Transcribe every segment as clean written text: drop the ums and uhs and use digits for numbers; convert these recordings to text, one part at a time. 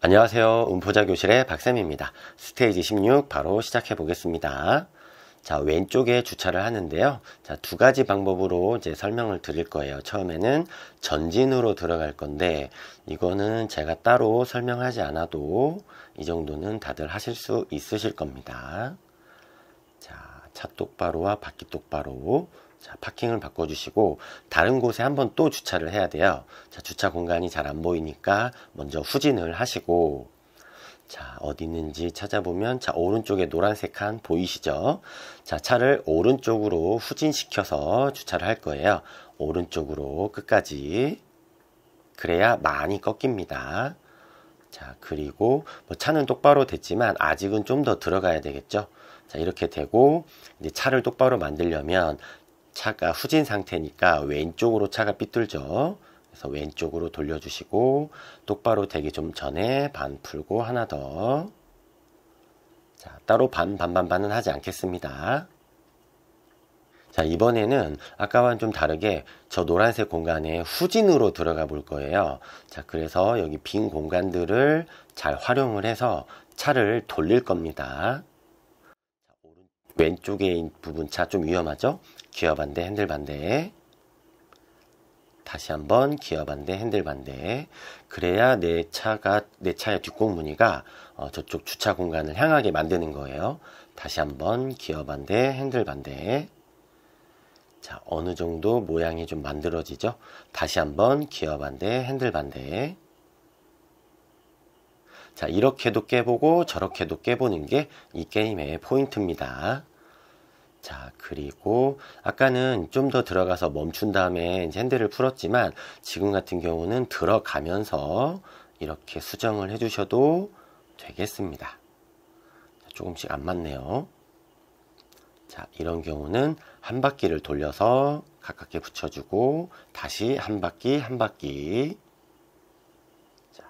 안녕하세요. 음포자 교실의 박쌤입니다. 스테이지 16 바로 시작해 보겠습니다. 자, 왼쪽에 주차를 하는데요. 자, 두 가지 방법으로 이제 설명을 드릴 거예요. 처음에는 전진으로 들어갈 건데, 이거는 제가 따로 설명하지 않아도 이 정도는 다들 하실 수 있으실 겁니다. 자, 차 똑바로와 바퀴 똑바로. 자, 파킹을 바꿔주시고 다른 곳에 한번 또 주차를 해야 돼요. 자, 주차 공간이 잘 안 보이니까 먼저 후진을 하시고, 자, 어디 있는지 찾아보면, 자, 오른쪽에 노란색 칸 보이시죠? 자, 차를 오른쪽으로 후진시켜서 주차를 할 거예요. 오른쪽으로 끝까지. 그래야 많이 꺾입니다. 자, 그리고 뭐 차는 똑바로 됐지만 아직은 좀 더 들어가야 되겠죠? 자, 이렇게 되고 이제 차를 똑바로 만들려면 차가 후진 상태니까 왼쪽으로 차가 삐뚤죠. 그래서 왼쪽으로 돌려주시고 똑바로 되기 좀 전에 반 풀고 하나 더. 자, 따로 반은 하지 않겠습니다. 자, 이번에는 아까와는 좀 다르게 저 노란색 공간에 후진으로 들어가 볼 거예요. 자, 그래서 여기 빈 공간들을 잘 활용을 해서 차를 돌릴 겁니다. 왼쪽에 있는 부분 차 좀 위험하죠? 기어 반대, 핸들 반대. 다시 한번 기어 반대, 핸들 반대. 그래야 내 차의 뒷공무니가 저쪽 주차 공간을 향하게 만드는 거예요. 다시 한번 기어 반대, 핸들 반대. 자, 어느 정도 모양이 좀 만들어지죠? 다시 한번 기어 반대, 핸들 반대. 자, 이렇게도 깨보고 저렇게도 깨보는 게 이 게임의 포인트입니다. 자, 그리고 아까는 좀 더 들어가서 멈춘 다음에 이제 핸들을 풀었지만 지금 같은 경우는 들어가면서 이렇게 수정을 해주셔도 되겠습니다. 조금씩 안 맞네요. 자, 이런 경우는 한 바퀴를 돌려서 가깝게 붙여주고 다시 한 바퀴 한 바퀴. 자,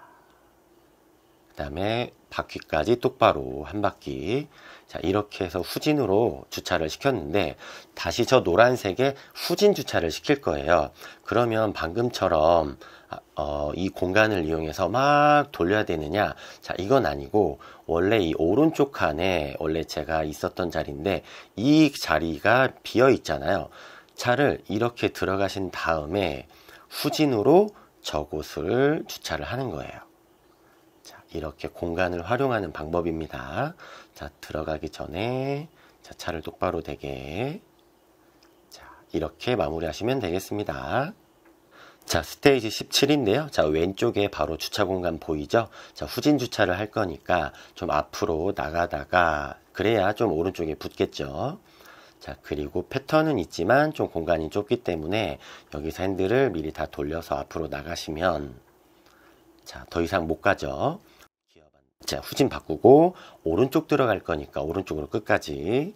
그 다음에 바퀴까지 똑바로 한 바퀴. 자, 이렇게 해서 후진으로 주차를 시켰는데 다시 저 노란색에 후진 주차를 시킬 거예요. 그러면 방금처럼 이 공간을 이용해서 막 돌려야 되느냐? 자, 이건 아니고 원래 이 오른쪽 칸에 원래 제가 있었던 자리인데 이 자리가 비어 있잖아요. 차를 이렇게 들어가신 다음에 후진으로 저곳을 주차를 하는 거예요. 이렇게 공간을 활용하는 방법입니다. 자, 들어가기 전에 자, 차를 똑바로 대게. 자, 이렇게 마무리하시면 되겠습니다. 자, 스테이지 17인데요. 자, 왼쪽에 바로 주차 공간 보이죠? 자, 후진 주차를 할 거니까 좀 앞으로 나가다가 그래야 좀 오른쪽에 붙겠죠. 자, 그리고 패턴은 있지만 좀 공간이 좁기 때문에 여기서 핸들을 미리 다 돌려서 앞으로 나가시면 자, 더 이상 못 가죠. 자, 후진 바꾸고 오른쪽 들어갈 거니까 오른쪽으로 끝까지.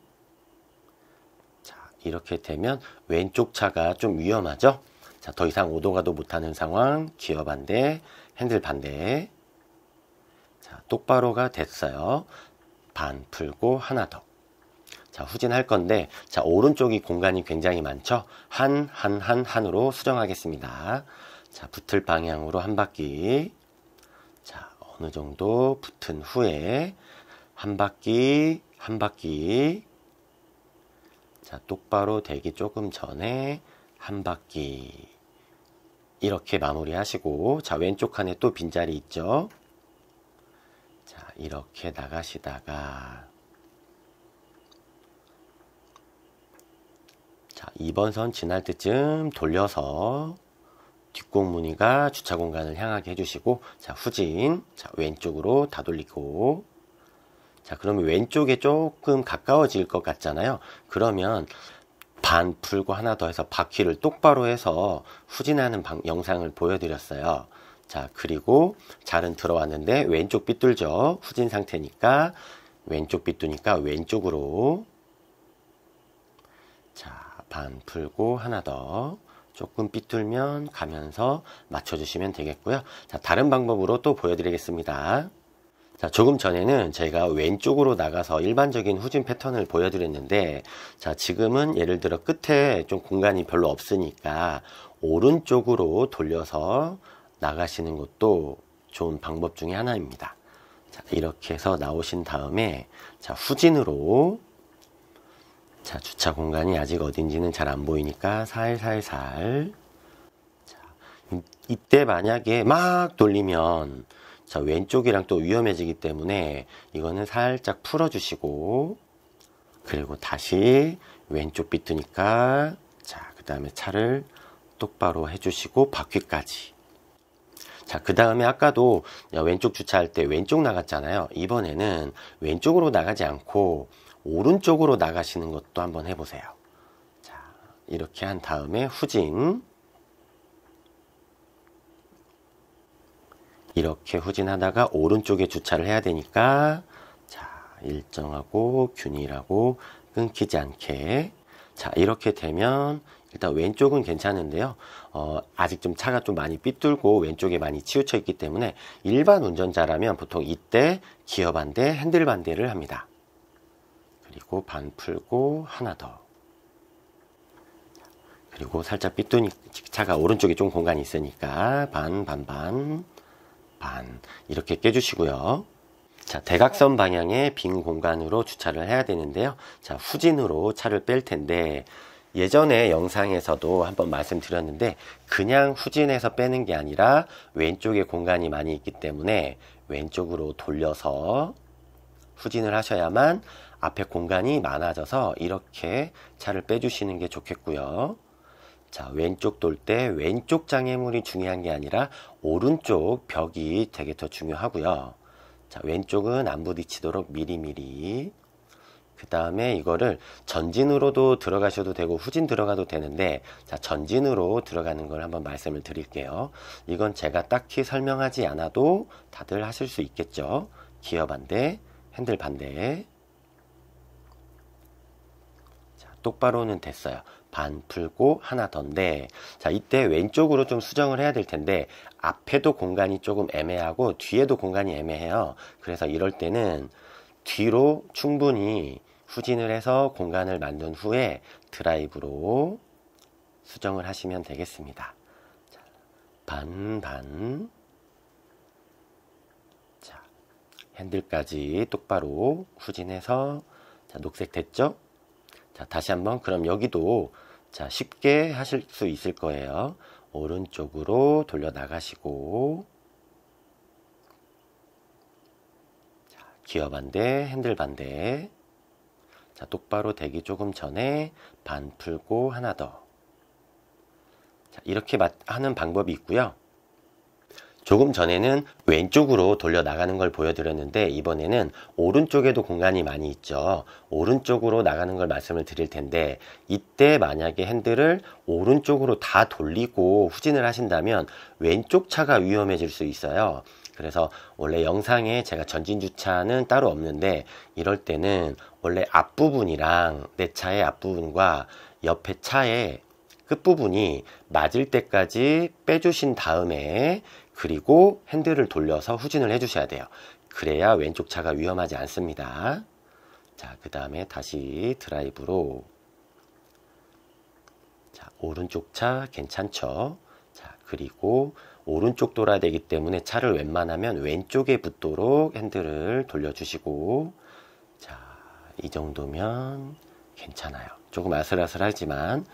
자, 이렇게 되면 왼쪽 차가 좀 위험하죠? 자, 더 이상 오도가도 못하는 상황. 기어 반대, 핸들 반대. 자, 똑바로가 됐어요. 반 풀고 하나 더. 자, 후진할 건데, 자, 오른쪽이 공간이 굉장히 많죠? 한으로 수정하겠습니다. 자, 붙을 방향으로 한 바퀴. 자, 어느 정도 붙은 후에 한 바퀴, 한 바퀴. 자, 똑바로 되기 조금 전에 한 바퀴. 이렇게 마무리 하시고, 자, 왼쪽 칸에 또 빈자리 있죠? 자, 이렇게 나가시다가, 자, 2번 선 지날 때쯤 돌려서 뒷공무니가 주차 공간을 향하게 해주시고, 자, 후진. 자, 왼쪽으로 다 돌리고. 자, 그러면 왼쪽에 조금 가까워질 것 같잖아요. 그러면 반 풀고 하나 더 해서 바퀴를 똑바로 해서 후진하는 영상을 보여드렸어요. 자, 그리고 잘은 들어왔는데 왼쪽 삐뚤죠. 후진 상태니까 왼쪽 삐뚤니까 왼쪽으로. 자, 반 풀고 하나 더. 조금 삐뚤면 가면서 맞춰주시면 되겠고요. 자, 다른 방법으로 또 보여드리겠습니다. 자, 조금 전에는 제가 왼쪽으로 나가서 일반적인 후진 패턴을 보여드렸는데, 자, 지금은 예를 들어 끝에 좀 공간이 별로 없으니까 오른쪽으로 돌려서 나가시는 것도 좋은 방법 중에 하나입니다. 자, 이렇게 해서 나오신 다음에 자, 후진으로 자, 주차 공간이 아직 어딘지는 잘 안 보이니까 살살살. 자, 이때 만약에 막 돌리면 자, 왼쪽이랑 또 위험해지기 때문에 이거는 살짝 풀어주시고, 그리고 다시 왼쪽 비트니까 자, 그 다음에 차를 똑바로 해주시고 바퀴까지. 자, 그 다음에 아까도 왼쪽 주차할 때 왼쪽 나갔잖아요. 이번에는 왼쪽으로 나가지 않고 오른쪽으로 나가시는 것도 한번 해보세요. 자, 이렇게 한 다음에 후진. 이렇게 후진하다가 오른쪽에 주차를 해야 되니까 자, 일정하고 균일하고 끊기지 않게. 자, 이렇게 되면 일단 왼쪽은 괜찮은데요. 아직 좀 차가 좀 많이 삐뚤고 왼쪽에 많이 치우쳐 있기 때문에 일반 운전자라면 보통 이때 기어 반대, 핸들 반대를 합니다. 그리고 반 풀고 하나 더. 그리고 살짝 삐뚤니 차가 오른쪽에 좀 공간이 있으니까 반 이렇게 깨주시고요. 자, 대각선 방향의 빈 공간으로 주차를 해야 되는데요. 자, 후진으로 차를 뺄 텐데 예전에 영상에서도 한번 말씀드렸는데 그냥 후진해서 빼는 게 아니라 왼쪽에 공간이 많이 있기 때문에 왼쪽으로 돌려서 후진을 하셔야만 앞에 공간이 많아져서 이렇게 차를 빼주시는 게 좋겠고요. 자, 왼쪽 돌 때 왼쪽 장애물이 중요한 게 아니라 오른쪽 벽이 되게 더 중요하고요. 자, 왼쪽은 안 부딪히도록 미리미리. 그 다음에 이거를 전진으로도 들어가셔도 되고 후진 들어가도 되는데 자, 전진으로 들어가는 걸 한번 말씀을 드릴게요. 이건 제가 딱히 설명하지 않아도 다들 하실 수 있겠죠. 기어 반대, 핸들 반대. 자, 똑바로는 됐어요. 반 풀고 하나 더인데 자, 이때 왼쪽으로 좀 수정을 해야 될 텐데 앞에도 공간이 조금 애매하고 뒤에도 공간이 애매해요. 그래서 이럴 때는 뒤로 충분히 후진을 해서 공간을 만든 후에 드라이브로 수정을 하시면 되겠습니다. 자, 반. 자, 핸들까지 똑바로 후진해서 자, 녹색 됐죠? 자, 다시 한번 그럼 여기도 자, 쉽게 하실 수 있을 거예요. 오른쪽으로 돌려 나가시고 자, 기어 반대, 핸들 반대. 자, 똑바로 되기 조금 전에 반 풀고 하나 더. 자, 이렇게 하는 방법이 있고요. 조금 전에는 왼쪽으로 돌려 나가는 걸 보여드렸는데 이번에는 오른쪽에도 공간이 많이 있죠. 오른쪽으로 나가는 걸 말씀을 드릴 텐데 이때 만약에 핸들을 오른쪽으로 다 돌리고 후진을 하신다면 왼쪽 차가 위험해질 수 있어요. 그래서 원래 영상에 제가 전진 주차는 따로 없는데 이럴 때는 원래 앞부분이랑 내 차의 앞부분과 옆에 차의 끝부분이 맞을 때까지 빼주신 다음에 그리고 핸들을 돌려서 후진을 해주셔야 돼요. 그래야 왼쪽 차가 위험하지 않습니다. 자, 그 다음에 다시 드라이브로 자, 오른쪽 차 괜찮죠? 자, 그리고 오른쪽 돌아야 되기 때문에 차를 웬만하면 왼쪽에 붙도록 핸들을 돌려주시고 자, 이 정도면 괜찮아요. 조금 아슬아슬하지만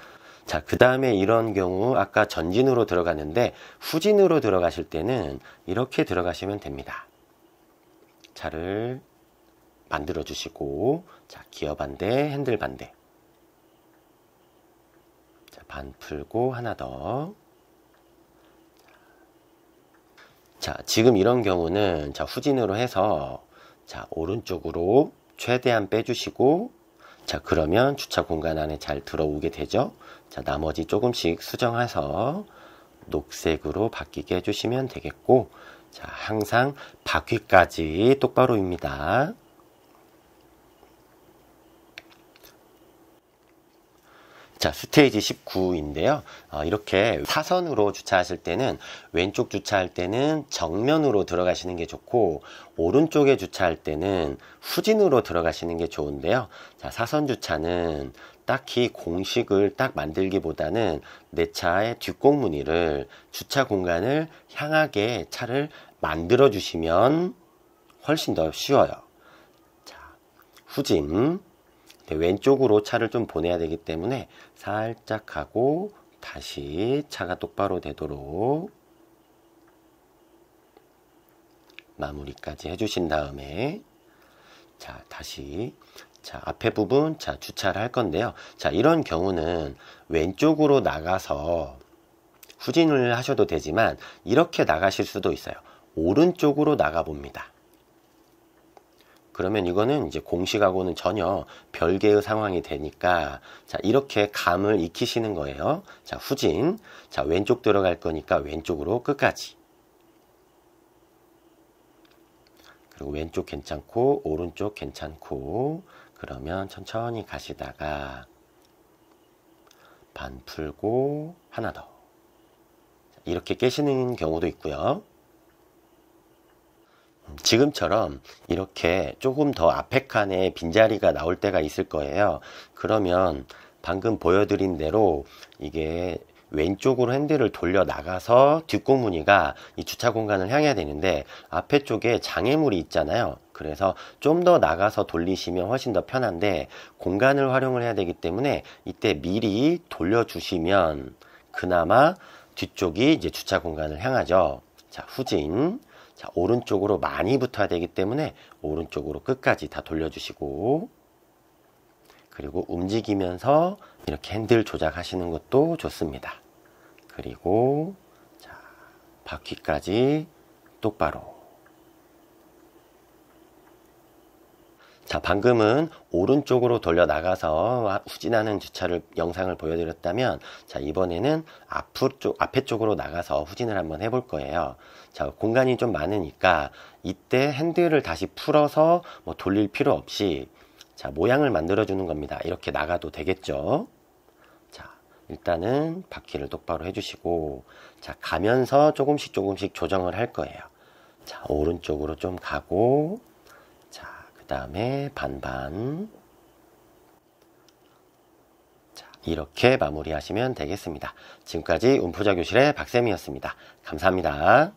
자, 그 다음에 이런 경우 아까 전진으로 들어갔는데 후진으로 들어가실 때는 이렇게 들어가시면 됩니다. 차를 만들어 주시고 자, 기어 반대, 핸들 반대. 자, 반 풀고 하나 더. 자, 지금 이런 경우는 자, 후진으로 해서 자, 오른쪽으로 최대한 빼주시고 자, 그러면 주차 공간 안에 잘 들어오게 되죠. 자, 나머지 조금씩 수정해서 녹색으로 바뀌게 해주시면 되겠고 자, 항상 바퀴까지 똑바로입니다. 자, 스테이지 19인데요. 이렇게 사선으로 주차하실 때는 왼쪽 주차할 때는 정면으로 들어가시는 게 좋고 오른쪽에 주차할 때는 후진으로 들어가시는 게 좋은데요. 자, 사선 주차는 딱히 공식을 딱 만들기보다는 내 차의 뒷공무니를 주차 공간을 향하게 차를 만들어 주시면 훨씬 더 쉬워요. 자, 후진. 왼쪽으로 차를 좀 보내야 되기 때문에 살짝 하고 다시 차가 똑바로 되도록 마무리까지 해주신 다음에 자, 다시 자, 앞에 부분 자, 주차를 할 건데요. 자, 이런 경우는 왼쪽으로 나가서 후진을 하셔도 되지만 이렇게 나가실 수도 있어요. 오른쪽으로 나가 봅니다. 그러면 이거는 이제 공식하고는 전혀 별개의 상황이 되니까 자, 이렇게 감을 익히시는 거예요. 자, 후진. 자, 왼쪽 들어갈 거니까 왼쪽으로 끝까지. 그리고 왼쪽 괜찮고 오른쪽 괜찮고 그러면 천천히 가시다가 반 풀고 하나 더. 이렇게 깨시는 경우도 있고요. 지금처럼 이렇게 조금 더 앞에 칸에 빈자리가 나올 때가 있을 거예요. 그러면 방금 보여드린 대로 이게 왼쪽으로 핸들을 돌려 나가서 뒷공무니가 이 주차 공간을 향해야 되는데 앞에 쪽에 장애물이 있잖아요. 그래서 좀 더 나가서 돌리시면 훨씬 더 편한데 공간을 활용을 해야 되기 때문에 이때 미리 돌려주시면 그나마 뒤쪽이 이제 주차 공간을 향하죠. 자, 후진. 자, 오른쪽으로 많이 붙어야 되기 때문에 오른쪽으로 끝까지 다 돌려주시고 그리고 움직이면서 이렇게 핸들 조작하시는 것도 좋습니다. 그리고 자, 바퀴까지 똑바로. 자, 방금은 오른쪽으로 돌려 나가서 후진하는 주차를 영상을 보여드렸다면 자, 이번에는 앞에 쪽으로 나가서 후진을 한번 해볼 거예요. 자, 공간이 좀 많으니까 이때 핸들을 다시 풀어서 뭐 돌릴 필요 없이 자, 모양을 만들어 주는 겁니다. 이렇게 나가도 되겠죠. 자, 일단은 바퀴를 똑바로 해주시고 자, 가면서 조금씩 조정을 할 거예요. 자, 오른쪽으로 좀 가고 자, 그 다음에 반반. 자, 이렇게 마무리하시면 되겠습니다. 지금까지 운포자 교실의 박쌤이었습니다. 감사합니다.